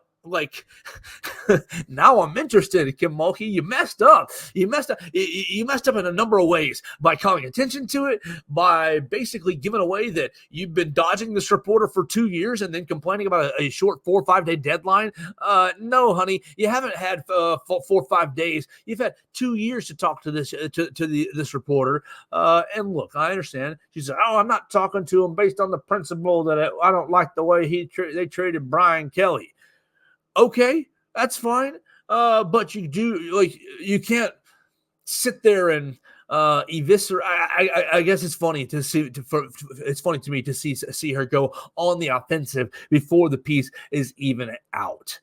now I'm interested, Kim Mulkey. You messed up. You messed up in a number of ways by calling attention to it, by basically giving away that you've been dodging this reporter for 2 years and then complaining about a short 4 or 5 day deadline. No, honey, you haven't had 4 or 5 days. You've had 2 years to talk to this this reporter. And look, I understand. She said, "Oh, I'm not talking to him based on the principle that I don't like the way they treated Brian Kelly." Okay, that's fine. But you can't sit there and eviscerate. I guess it's funny to see. It's funny to me to see her go on the offensive before the piece is even out.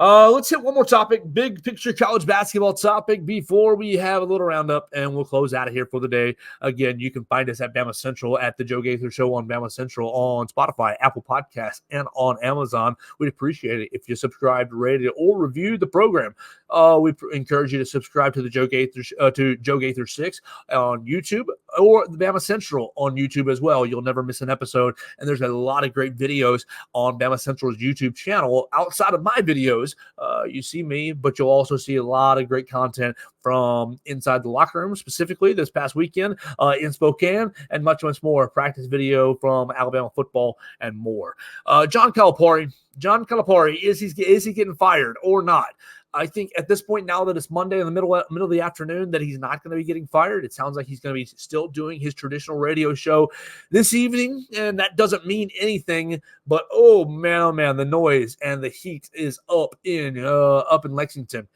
Let's hit one more topic, big picture college basketball topic before we have a little roundup, and we'll close out of here for the day. Again, you can find us at BamaCentral at the Joe Gaither Show on BamaCentral on Spotify, Apple Podcasts, and on Amazon. We'd appreciate it if you subscribed, rated, or reviewed the program. We encourage you to subscribe to the Joe Gaither 6 on YouTube or the BamaCentral on YouTube as well. You'll never miss an episode, and there's a lot of great videos on BamaCentral's YouTube channel outside of my videos. You see me, but you'll also see a lot of great content from inside the locker room, specifically this past weekend in Spokane, and much, much more. Practice video from Alabama football and more. John Calipari, is he getting fired or not? I think at this point, now that it's Monday in the middle of the afternoon, that he's not going to be getting fired. It sounds like he's going to be still doing his traditional radio show this evening, and that doesn't mean anything. But oh man, the noise and the heat is up in Lexington.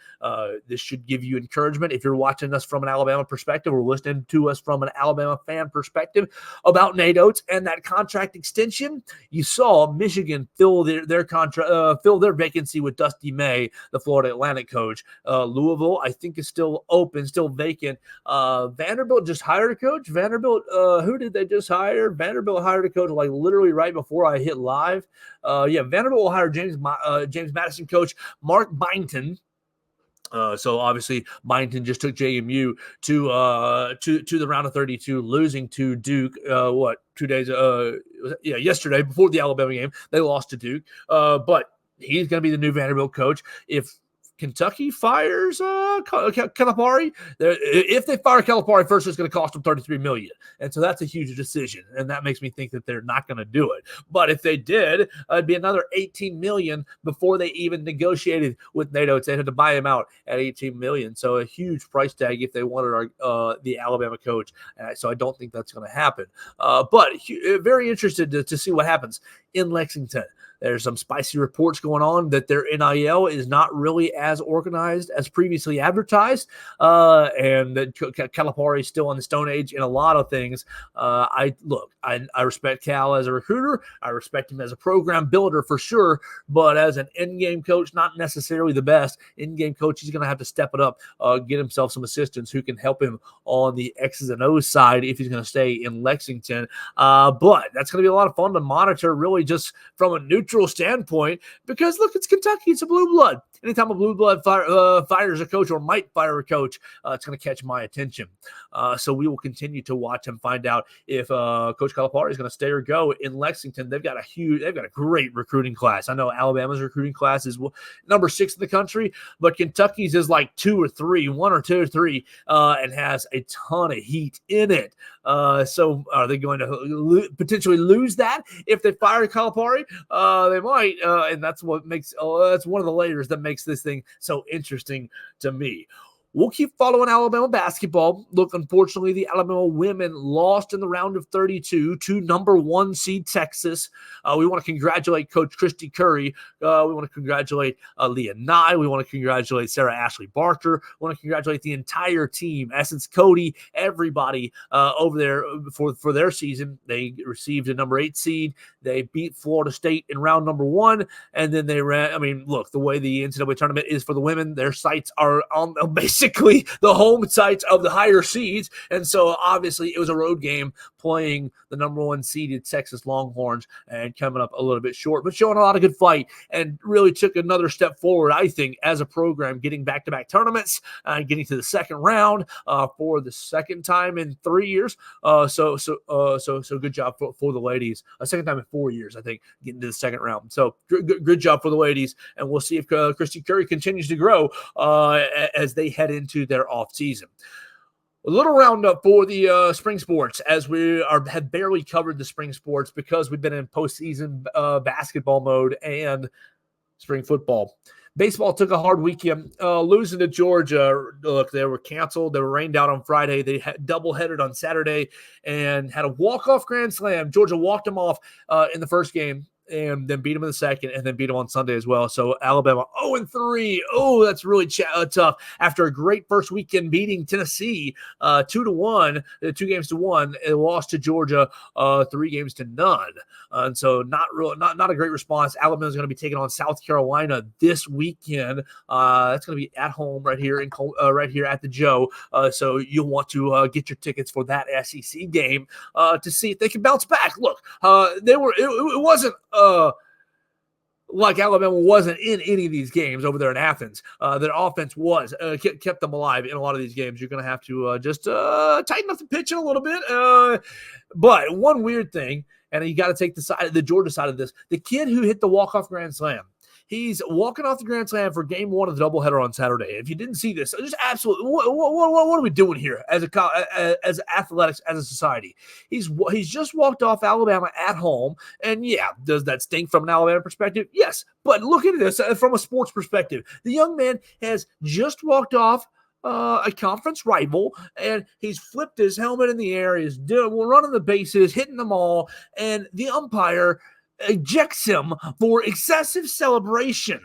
This should give you encouragement if you're watching us from an Alabama perspective or listening to us from an Alabama fan perspective about Nate Oates and that contract extension. You saw Michigan fill their contract, fill their vacancy with Dusty May, the Florida Atlantic coach. Louisville, I think, is still open, still vacant. Vanderbilt just hired a coach. Who did they just hire? Vanderbilt hired a coach like literally right before I hit live. Vanderbilt will hire James Madison coach Mark Byington. So obviously Byington just took JMU to the round of 32, losing to Duke. 2 days? Yesterday before the Alabama game, they lost to Duke. But he's going to be the new Vanderbilt coach. If Kentucky fires Calipari, if they fire Calipari first, it's going to cost them $33 million. And so that's a huge decision. And that makes me think that they're not going to do it. But if they did, it'd be another $18 million before they even negotiated with NATO. They had to buy him out at $18 million. So a huge price tag if they wanted the Alabama coach. So I don't think that's going to happen. But very interested to see what happens in Lexington. There's some spicy reports going on that their NIL is not really as organized as previously advertised, and that Calipari is still in the Stone Age in a lot of things. I respect Cal as a recruiter. I respect him as a program builder for sure, but as an in-game coach, not necessarily the best. In-game coach, he's going to have to step it up, get himself some assistants who can help him on the X's and O's side if he's going to stay in Lexington. But that's going to be a lot of fun to monitor, really just from a neutral standpoint, because look, it's Kentucky, it's a blue blood. Anytime a blue blood fires a coach or might fire a coach, it's going to catch my attention. So we will continue to watch and find out if Coach Calipari is going to stay or go in Lexington. They've got a great recruiting class. I know Alabama's recruiting class is number 6 in the country, but Kentucky's is like 1 or 2 or 3, and has a ton of heat in it. So are they going to potentially lose that if they fire Calipari? They might, and that's what makes that's one of the layers that makes this thing so interesting to me. We'll keep following Alabama basketball. Look, unfortunately, the Alabama women lost in the round of 32 to number 1 seed Texas. We want to congratulate Coach Christy Curry. We want to congratulate Leah Nye. We want to congratulate Sarah Ashley Barker. We want to congratulate the entire team, Essence Cody, everybody over there for their season. They received a number 8 seed. They beat Florida State in round number 1, and then they ran. I mean, look, the way the NCAA tournament is for the women, their sights are on basically the home sites of the higher seeds. And so obviously it was a road game playing the number 1 seeded Texas Longhorns and coming up a little bit short, but showing a lot of good fight and really took another step forward, I think, as a program, getting back-to-back tournaments and getting to the second round for the second time in 3 years. So good job for the ladies. A second time in 4 years, I think, getting to the second round. So good job for the ladies. And we'll see if Christy Curry continues to grow as they head into their off season. A little roundup for the spring sports, as we have barely covered the spring sports because we've been in postseason basketball mode and spring football. Baseball took a hard weekend, losing to Georgia. Look, they were canceled. They were rained out on Friday. They had double-headed on Saturday and had a walk-off grand slam. Georgia walked them off in the first game, and then beat them in the second, and then beat them on Sunday as well. So Alabama 0-3. Oh, that's really tough. After a great first weekend beating Tennessee 2-1, 2 games to 1, it lost to Georgia 3 games to none. And so not a great response. Alabama's going to be taking on South Carolina this weekend. That's going to be at home right here at the Joe. So you'll want to get your tickets for that SEC game to see if they can bounce back. Look, it wasn't like Alabama wasn't in any of these games over there in Athens. Their offense kept them alive in a lot of these games. You're going to have to just tighten up the pitching a little bit. But one weird thing, and you got to take the Georgia side of this, the kid who hit the walk-off grand slam, he's walking off the grand slam for game 1 of the doubleheader on Saturday. If you didn't see this, just absolutely, what are we doing here as athletics, as a society? He's just walked off Alabama at home, and yeah, does that stink from an Alabama perspective? Yes, but look at this from a sports perspective. The young man has just walked off a conference rival, and he's flipped his helmet in the air. He's running the bases, hitting them all, and the umpire ejects him for excessive celebration,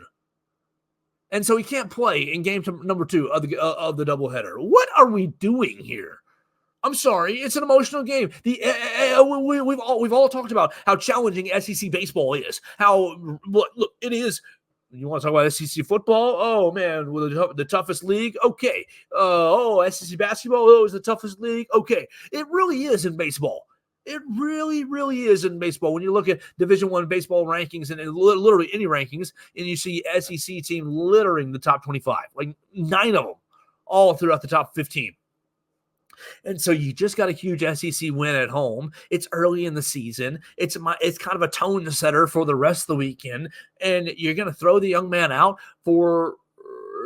and so he can't play in game number 2 of the doubleheader. What are we doing here? I'm sorry, it's an emotional game. We've all talked about how challenging SEC baseball is. Look, it is. You want to talk about SEC football? Oh, man, the toughest league? Okay. SEC basketball? Oh, it's the toughest league? Okay. It really is in baseball. It really, really is in baseball. When you look at Division I baseball rankings and literally any rankings, and you see SEC team littering the top 25, like 9 of them, all throughout the top 15. And so you just got a huge SEC win at home. It's early in the season. It's kind of a tone setter for the rest of the weekend. And you're going to throw the young man out for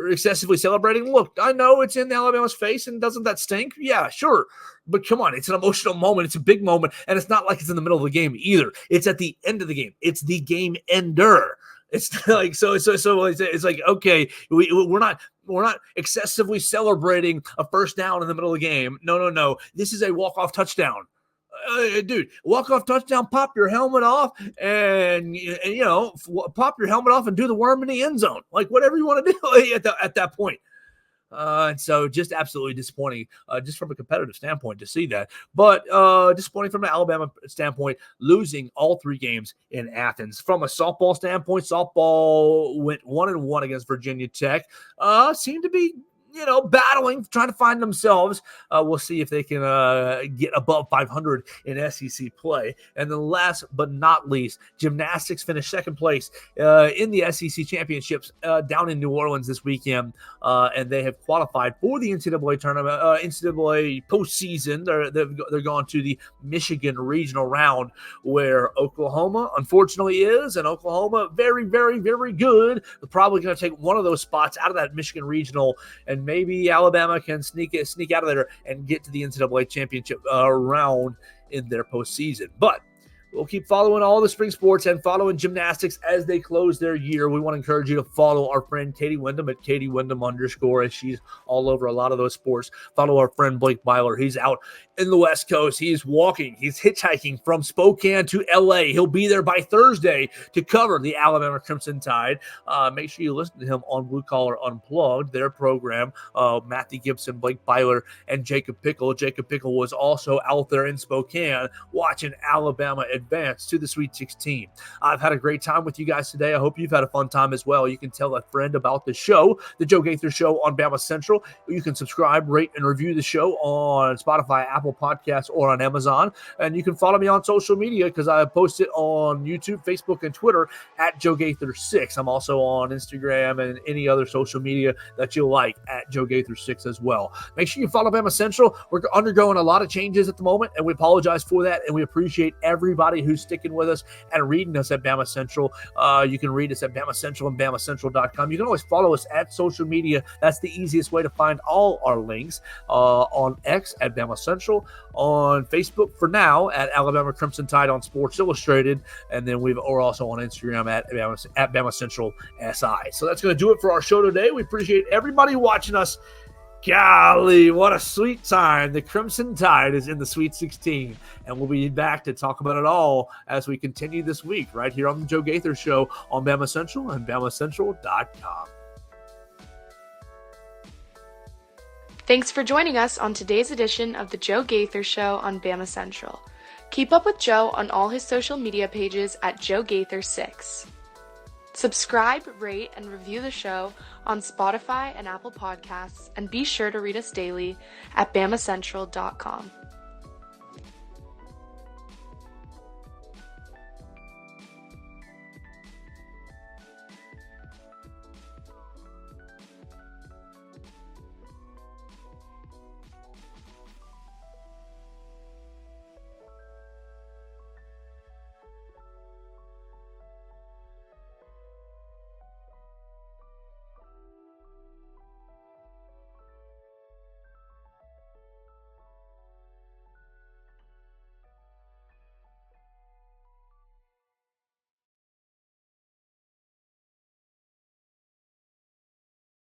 excessively celebrating. Look, I know it's in Alabama's face, and doesn't that stink? Yeah, sure. But come on, it's an emotional moment. It's a big moment, and it's not like it's in the middle of the game either. It's at the end of the game. It's the game ender. It's like so. It's like, okay, we're not excessively celebrating a first down in the middle of the game. No. This is a walk-off touchdown. Dude, walk-off touchdown, pop your helmet off, and pop your helmet off and do the worm in the end zone. Like, whatever you want to do at that point. And so just absolutely disappointing, just from a competitive standpoint to see that. But disappointing from an Alabama standpoint, losing all 3 games in Athens. From a softball standpoint, softball went 1-1 against Virginia Tech. Seemed to be battling, trying to find themselves. We'll see if they can get above 500 in SEC play. And then last but not least, gymnastics finished second place in the SEC championships down in New Orleans this weekend. And they have qualified for the NCAA tournament, NCAA postseason. They're going to the Michigan regional round, where Oklahoma, unfortunately, is. And Oklahoma, very, very, very good. They're probably going to take one of those spots out of that Michigan regional, and maybe Alabama can sneak out of there and get to the NCAA championship round in their postseason. But we'll keep following all the spring sports and following gymnastics as they close their year. We want to encourage you to follow our friend Katie Wyndham at Katie Wyndham _ as she's all over a lot of those sports. Follow our friend Blake Byler. He's out in the West Coast. He's hitchhiking from Spokane to LA. He'll be there by Thursday to cover the Alabama Crimson Tide. Make sure you listen to him on Blue Collar Unplugged, their program. Matthew Gibson, Blake Byler, and Jacob Pickle. Jacob Pickle was also out there in Spokane watching Alabama advance to the Sweet 16. I've had a great time with you guys today. I hope you've had a fun time as well. You can tell a friend about the show, the Joe Gaither Show on BamaCentral. You can subscribe, rate, and review the show on Spotify, Apple Podcasts, or on Amazon. And you can follow me on social media because I post it on YouTube, Facebook, and Twitter at Joe Gaither 6. I'm also on Instagram and any other social media that you like at Joe Gaither 6 as well. Make sure you follow BamaCentral. We're undergoing a lot of changes at the moment, and we apologize for that, and we appreciate everybody who's sticking with us and reading us at BamaCentral. You can read us at BamaCentral and BamaCentral.com. You can always follow us at social media. That's the easiest way to find all our links. On X at BamaCentral, on Facebook for now at Alabama Crimson Tide on Sports Illustrated, and then we're also on Instagram at BamaCentral SI. So that's going to do it for our show today. We appreciate everybody watching us. Golly, what a sweet time. The Crimson Tide is in the Sweet 16, and we'll be back to talk about it all as we continue this week right here on the Joe Gaither Show on BamaCentral and BamaCentral.com. Thanks for joining us on today's edition of the Joe Gaither Show on BamaCentral. Keep up with Joe on all his social media pages at Joe Gaither 6. Subscribe, rate, and review the show on Spotify and Apple Podcasts, and be sure to read us daily at BamaCentral.com.